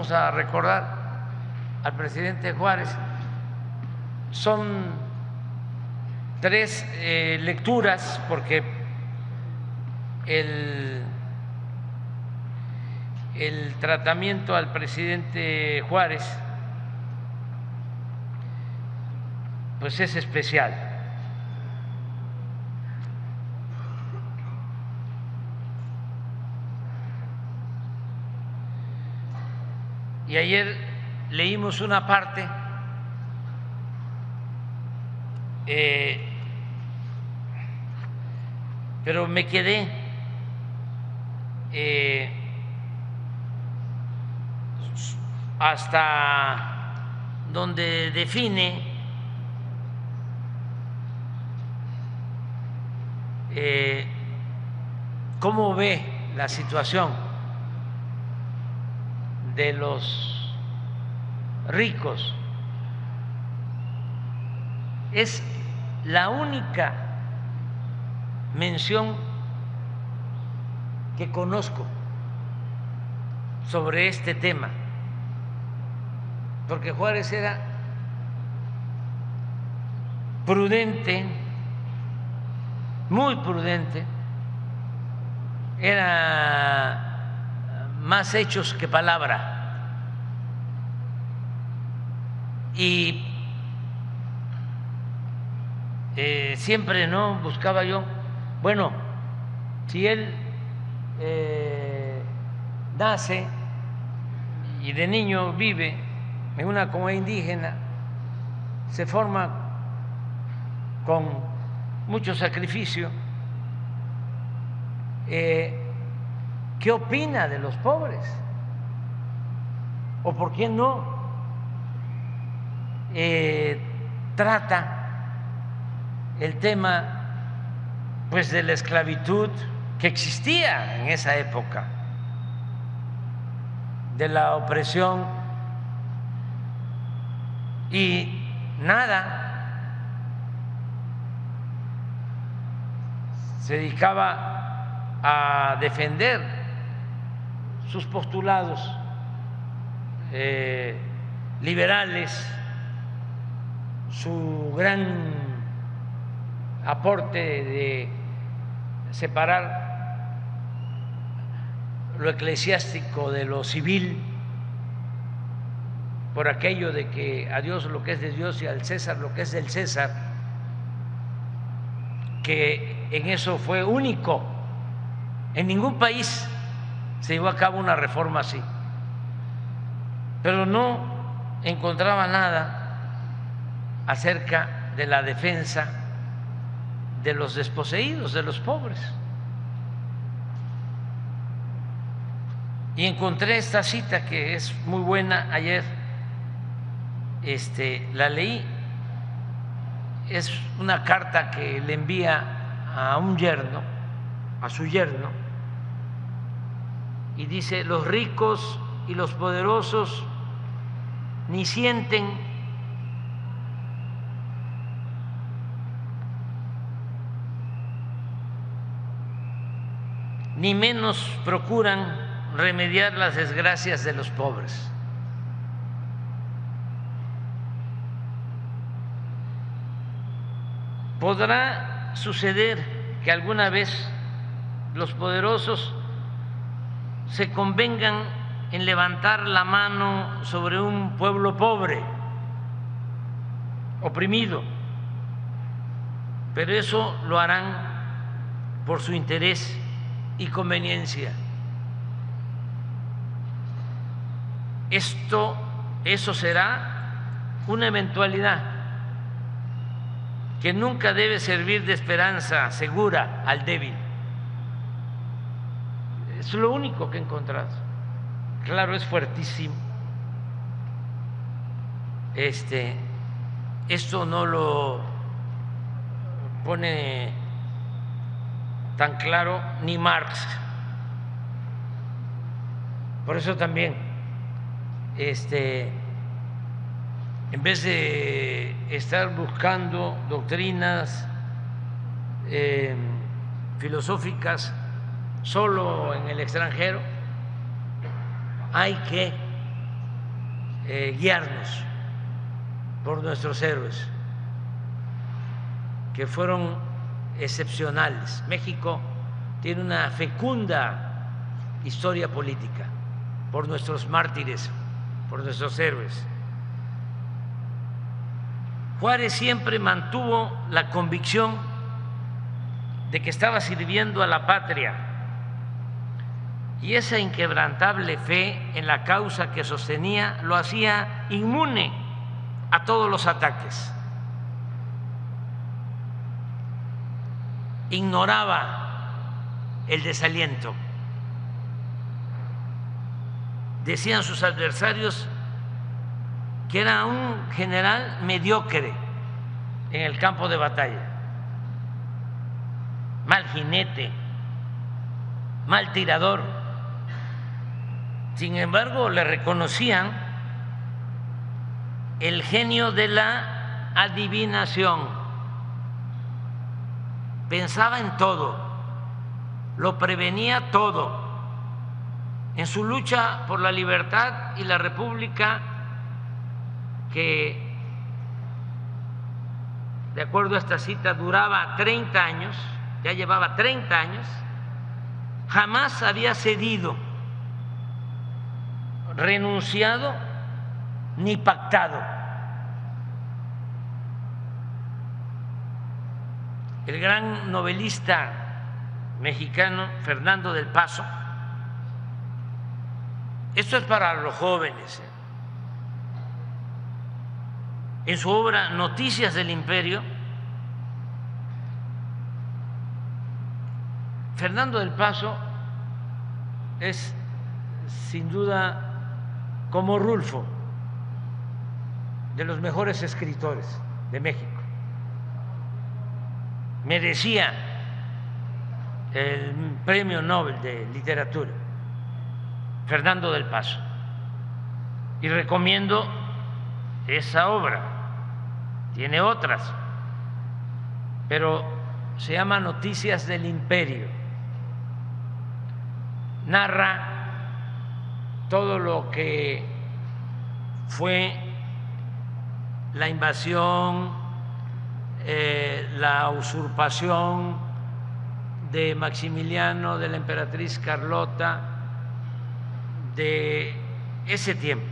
vamos a recordar al presidente Juárez. Son tres lecturas porque el tratamiento al presidente Juárez pues es especial. Y ayer leímos una parte pero me quedé hasta donde define cómo ve la situación de los ricos. Es la única mención que conozco sobre este tema, porque Juárez era prudente, muy prudente, era más hechos que palabra, y siempre no buscaba yo, bueno, si él nace y de niño vive en una comunidad indígena, se forma con mucho sacrificio, ¿qué opina de los pobres? ¿O por qué no trata el tema pues de la esclavitud que existía en esa época, de la opresión? Y nada, se dedicaba a defender sus postulados liberales, su gran aporte de separar lo eclesiástico de lo civil, por aquello de que a Dios lo que es de Dios y al César lo que es del César, que en eso fue único. En ningún país se llevó a cabo una reforma así, pero no encontraba nada acerca de la defensa de los desposeídos, de los pobres. Y encontré esta cita que es muy buena. Ayer la leí. Es una carta que le envía a un yerno, a su yerno, y dice: los ricos y los poderosos ni sienten ni menos procuran remediar las desgracias de los pobres. Podrá suceder que alguna vez los poderosos se convengan en levantar la mano sobre un pueblo pobre, oprimido, pero eso lo harán por su interés y conveniencia. Eso será una eventualidad que nunca debe servir de esperanza segura al débil. Es lo único que he encontrado. Claro, es fuertísimo. Esto no lo pone tan claro ni Marx. Por eso también, en vez de estar buscando doctrinas filosóficas solo en el extranjero, hay que guiarnos por nuestros héroes, que fueron excepcionales. México tiene una fecunda historia política por nuestros mártires, por nuestros héroes. Juárez siempre mantuvo la convicción de que estaba sirviendo a la patria, y esa inquebrantable fe en la causa que sostenía lo hacía inmune a todos los ataques. Ignoraba el desaliento. Decían sus adversarios que era un general mediocre en el campo de batalla, mal jinete, mal tirador. Sin embargo, le reconocían el genio de la adivinación. Pensaba en todo, lo prevenía todo. En su lucha por la libertad y la república, que de acuerdo a esta cita duraba 30 años, ya llevaba 30 años, jamás había cedido, renunciado ni pactado. El gran novelista mexicano Fernando del Paso, esto es para los jóvenes, en su obra Noticias del Imperio, Fernando del Paso es sin duda, como Rulfo, de los mejores escritores de México. Merecía el Premio Nobel de Literatura, Fernando del Paso, y recomiendo esa obra. Tiene otras, pero se llama Noticias del Imperio. Narra todo lo que fue la invasión, la usurpación de Maximiliano, de la emperatriz Carlota, de ese tiempo.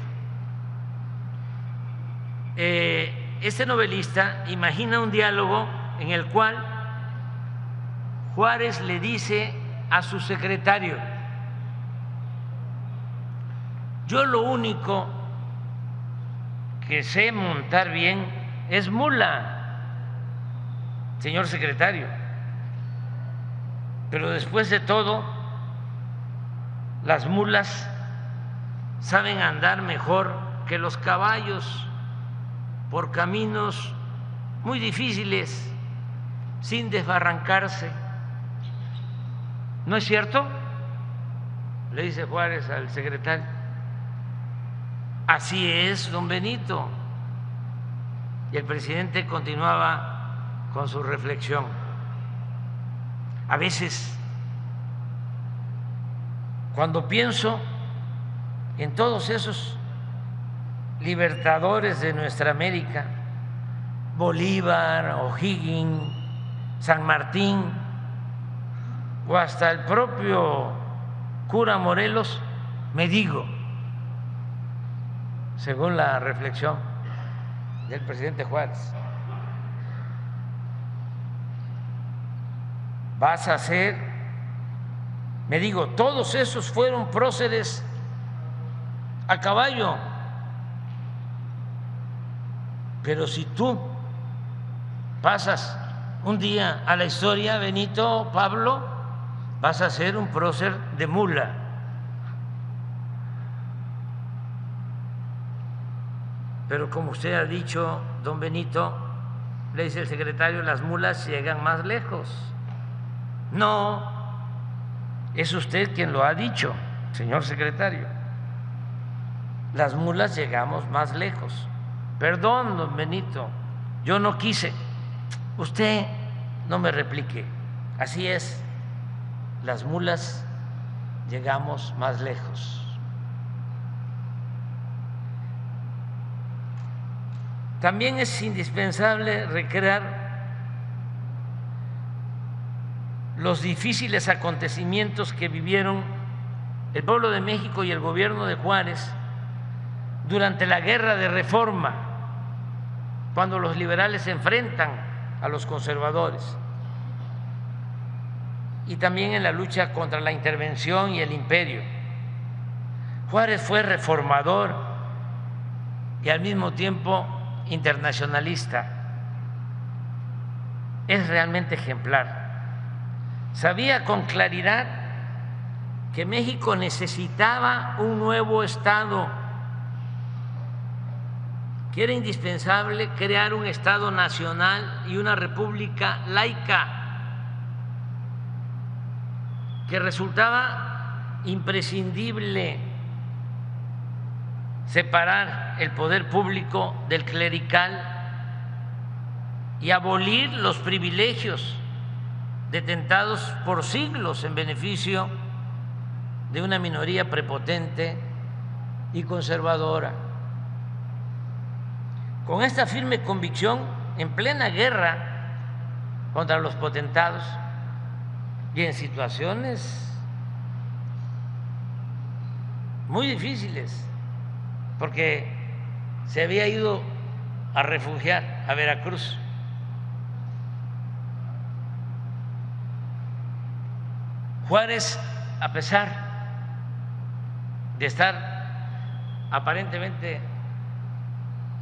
Este novelista imagina un diálogo en el cual Juárez le dice a su secretario: yo lo único que sé montar bien es mula, señor secretario, pero después de todo, las mulas saben andar mejor que los caballos por caminos muy difíciles, sin desbarrancarse. ¿No es cierto?, le dice Juárez al secretario. Así es, don Benito. Y el presidente continuaba con su reflexión. A veces, cuando pienso en todos esos libertadores de nuestra América, Bolívar, O'Higgins, San Martín, o hasta el propio cura Morelos, me digo, según la reflexión del presidente Juárez, vas a ser, me digo, todos esos fueron próceres a caballo, pero si tú pasas un día a la historia, Benito, Pablo, vas a ser un prócer de mula. Pero como usted ha dicho, don Benito, le dice el secretario, las mulas llegan más lejos. No, es usted quien lo ha dicho, señor secretario. Las mulas llegamos más lejos. Perdón, don Benito, yo no quise. Usted no me replique. Así es, las mulas llegamos más lejos. También es indispensable recrear los difíciles acontecimientos que vivieron el pueblo de México y el gobierno de Juárez durante la Guerra de Reforma, cuando los liberales se enfrentan a los conservadores, y también en la lucha contra la intervención y el imperio. Juárez fue reformador y al mismo tiempo internacionalista. Es realmente ejemplar. Sabía con claridad que México necesitaba un nuevo Estado, que era indispensable crear un Estado nacional y una república laica, que resultaba imprescindible separar el poder público del clerical y abolir los privilegios detentados por siglos en beneficio de una minoría prepotente y conservadora. Con esta firme convicción, en plena guerra contra los potentados y en situaciones muy difíciles, porque se había ido a refugiar a Veracruz. Juárez, a pesar de estar aparentemente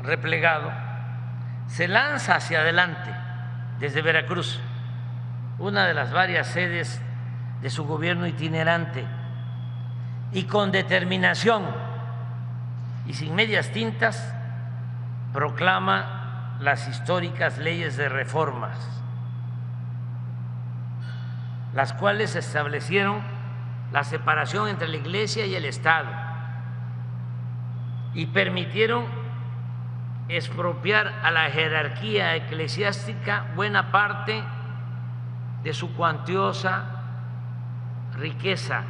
replegado, se lanza hacia adelante desde Veracruz, una de las varias sedes de su gobierno itinerante, y con determinación y sin medias tintas proclama las históricas leyes de reformas, las cuales establecieron la separación entre la Iglesia y el Estado y permitieron expropiar a la jerarquía eclesiástica buena parte de su cuantiosa riqueza,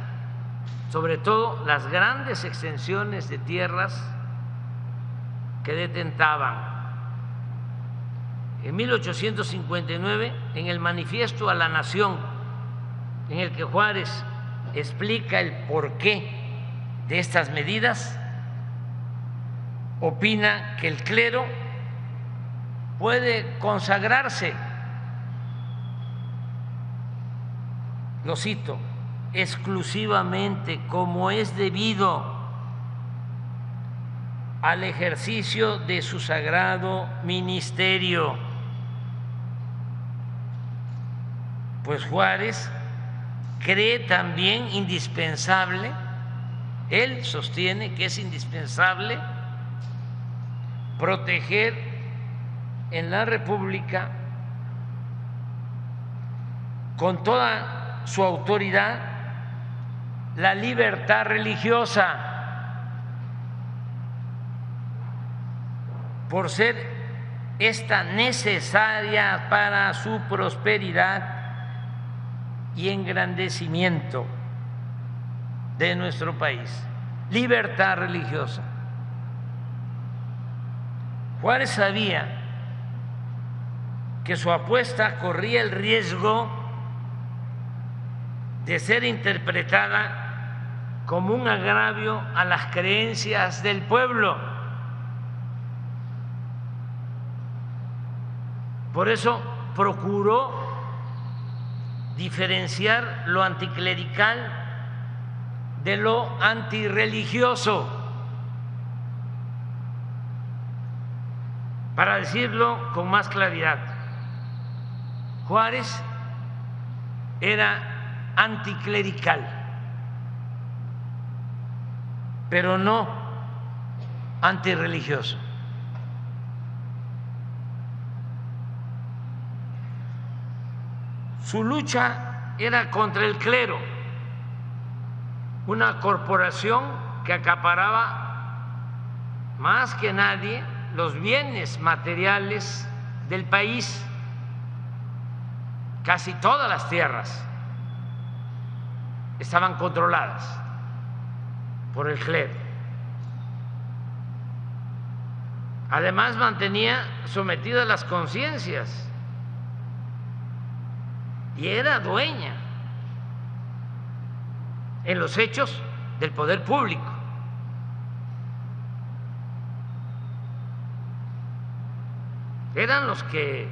sobre todo las grandes extensiones de tierras que detentaban. En 1859, en el Manifiesto a la Nación, en el que Juárez explica el porqué de estas medidas, opina que el clero puede consagrarse, lo cito, exclusivamente como es debido al ejercicio de su sagrado ministerio. Pues Juárez cree también indispensable, él sostiene que es indispensable proteger en la República con toda su autoridad la libertad religiosa, por ser esta necesaria para su prosperidad y engrandecimiento de nuestro país. Libertad religiosa. Juárez sabía que su apuesta corría el riesgo de ser interpretada como un agravio a las creencias del pueblo. Por eso procuró diferenciar lo anticlerical de lo antirreligioso. Para decirlo con más claridad, Juárez era anticlerical, pero no antirreligioso. Su lucha era contra el clero, una corporación que acaparaba más que nadie los bienes materiales del país, casi todas las tierras estaban controladas por el clero. Además, mantenía sometidas las conciencias y era dueña en los hechos del poder público. Eran los que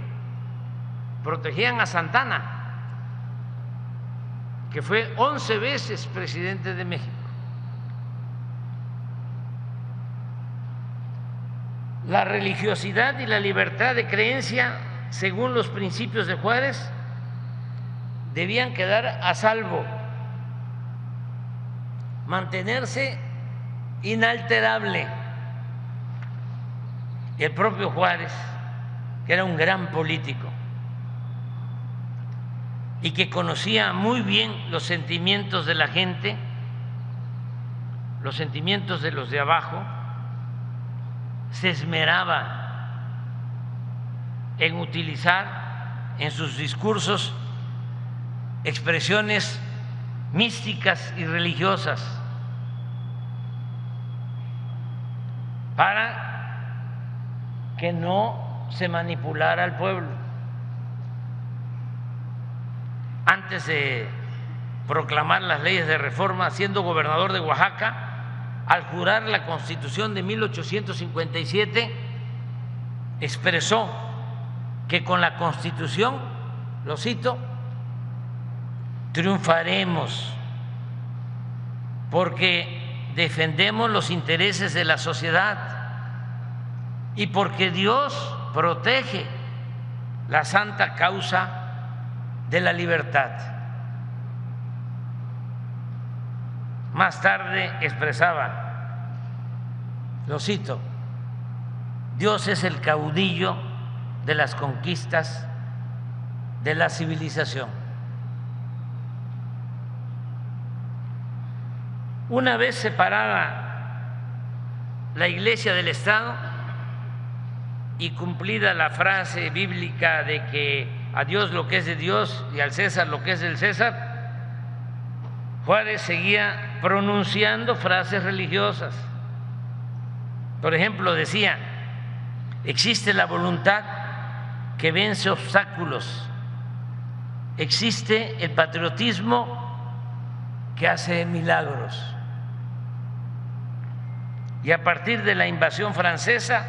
protegían a Santana, que fue 11 veces presidente de México. La religiosidad y la libertad de creencia, según los principios de Juárez, debían quedar a salvo, mantenerse inalterable. Y el propio Juárez, que era un gran político y que conocía muy bien los sentimientos de la gente, los sentimientos de los de abajo, se esmeraba en utilizar en sus discursos expresiones místicas y religiosas para que no se manipulara al pueblo. Antes de proclamar las leyes de reforma, siendo gobernador de Oaxaca, al jurar la Constitución de 1857, expresó que con la Constitución, lo cito, triunfaremos porque defendemos los intereses de la sociedad y porque Dios protege la santa causa de la libertad. Más tarde expresaba, lo cito, Dios es el caudillo de las conquistas de la civilización. Una vez separada la Iglesia del Estado y cumplida la frase bíblica de que a Dios lo que es de Dios y al César lo que es del César, Juárez seguía pronunciando frases religiosas. Por ejemplo, decía, existe la voluntad que vence obstáculos, existe el patriotismo que hace milagros. Y a partir de la invasión francesa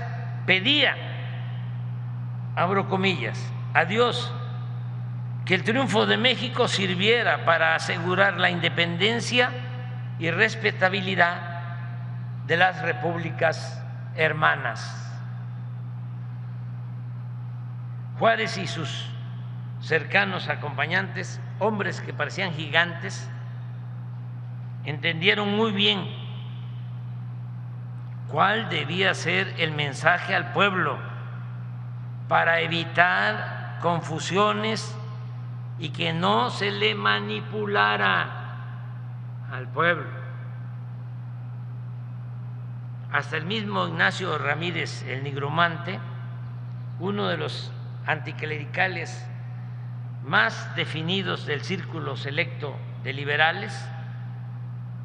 pedía, abro comillas, a Dios que el triunfo de México sirviera para asegurar la independencia y respetabilidad de las repúblicas hermanas. Juárez y sus cercanos acompañantes, hombres que parecían gigantes, entendieron muy bien cuál debía ser el mensaje al pueblo para evitar confusiones y que no se le manipulara al pueblo. Hasta el mismo Ignacio Ramírez, el nigromante, uno de los anticlericales más definidos del círculo selecto de liberales,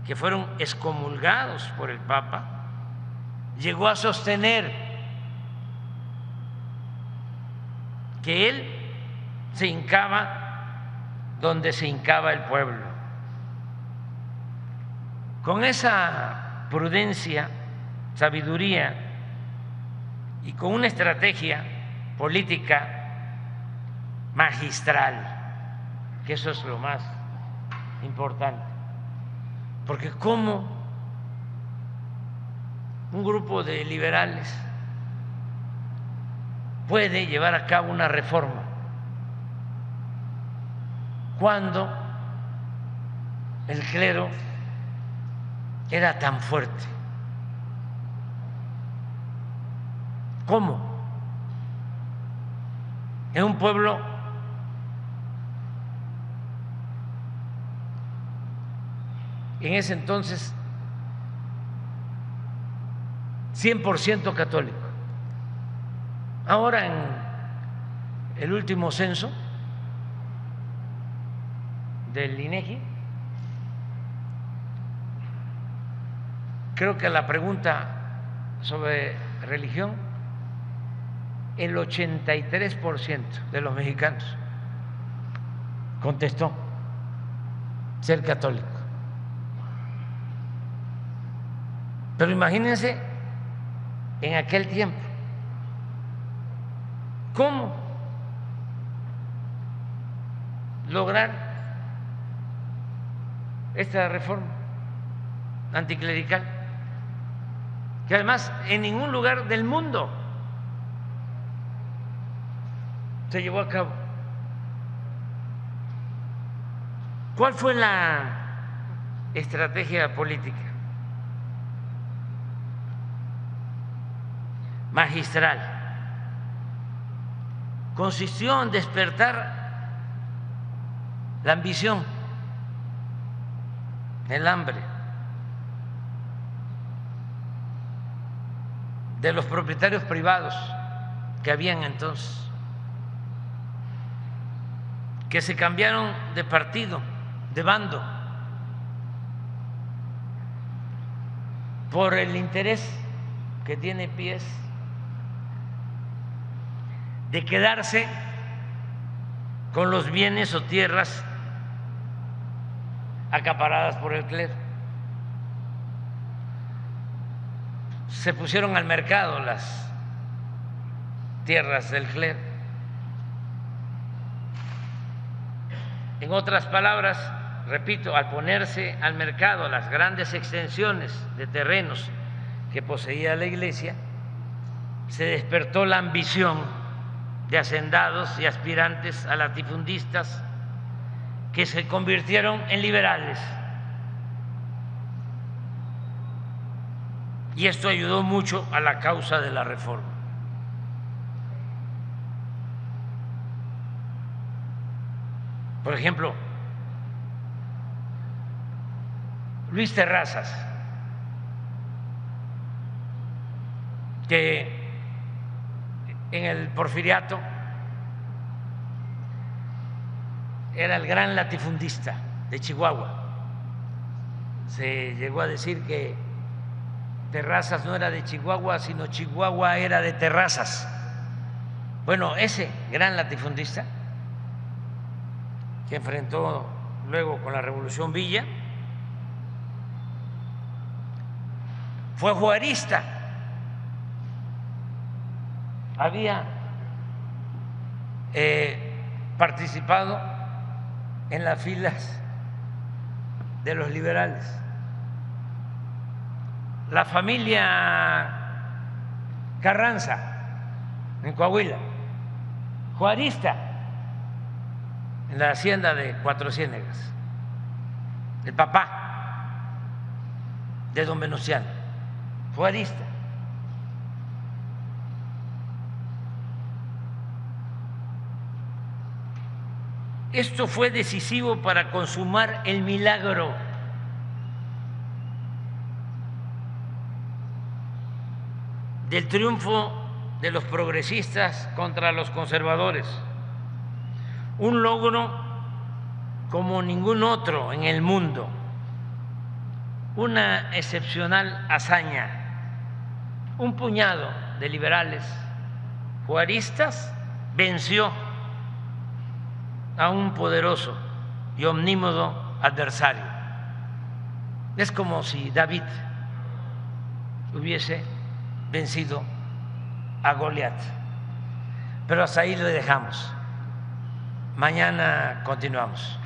que fueron excomulgados por el Papa, llegó a sostener que él se hincaba donde se hincaba el pueblo. Con esa prudencia, sabiduría y con una estrategia política magistral, que eso es lo más importante, porque cómo un grupo de liberales puede llevar a cabo una reforma cuando el clero era tan fuerte. ¿Cómo? En un pueblo en ese entonces 100% católico. Ahora en el último censo del INEGI, creo que la pregunta sobre religión el 83% de los mexicanos contestó ser católico. Pero imagínense en aquel tiempo, ¿cómo lograr esta reforma anticlerical? Que además en ningún lugar del mundo se llevó a cabo. ¿Cuál fue la estrategia política? Magistral. Consistió en despertar la ambición, el hambre de los propietarios privados que habían entonces, que se cambiaron de partido, de bando, por el interés que tiene pies de quedarse con los bienes o tierras acaparadas por el clero. Se pusieron al mercado las tierras del clero. En otras palabras, repito, al ponerse al mercado las grandes extensiones de terrenos que poseía la Iglesia, se despertó la ambición de hacendados y aspirantes a latifundistas que se convirtieron en liberales. Y esto ayudó mucho a la causa de la reforma. Por ejemplo, Luis Terrazas, que en el Porfiriato era el gran latifundista de Chihuahua. Se llegó a decir que Terrazas no era de Chihuahua, sino Chihuahua era de Terrazas. Bueno, ese gran latifundista que enfrentó luego con la Revolución Villa fue juarista. Había participado en las filas de los liberales. La familia Carranza en Coahuila, juarista en la hacienda de Cuatro Ciénegas, el papá de don Venustiano, juarista. Esto fue decisivo para consumar el milagro del triunfo de los progresistas contra los conservadores, un logro como ningún otro en el mundo, una excepcional hazaña. Un puñado de liberales juaristas venció a un poderoso y omnímodo adversario. Es como si David hubiese vencido a Goliat. Pero hasta ahí lo dejamos. Mañana continuamos.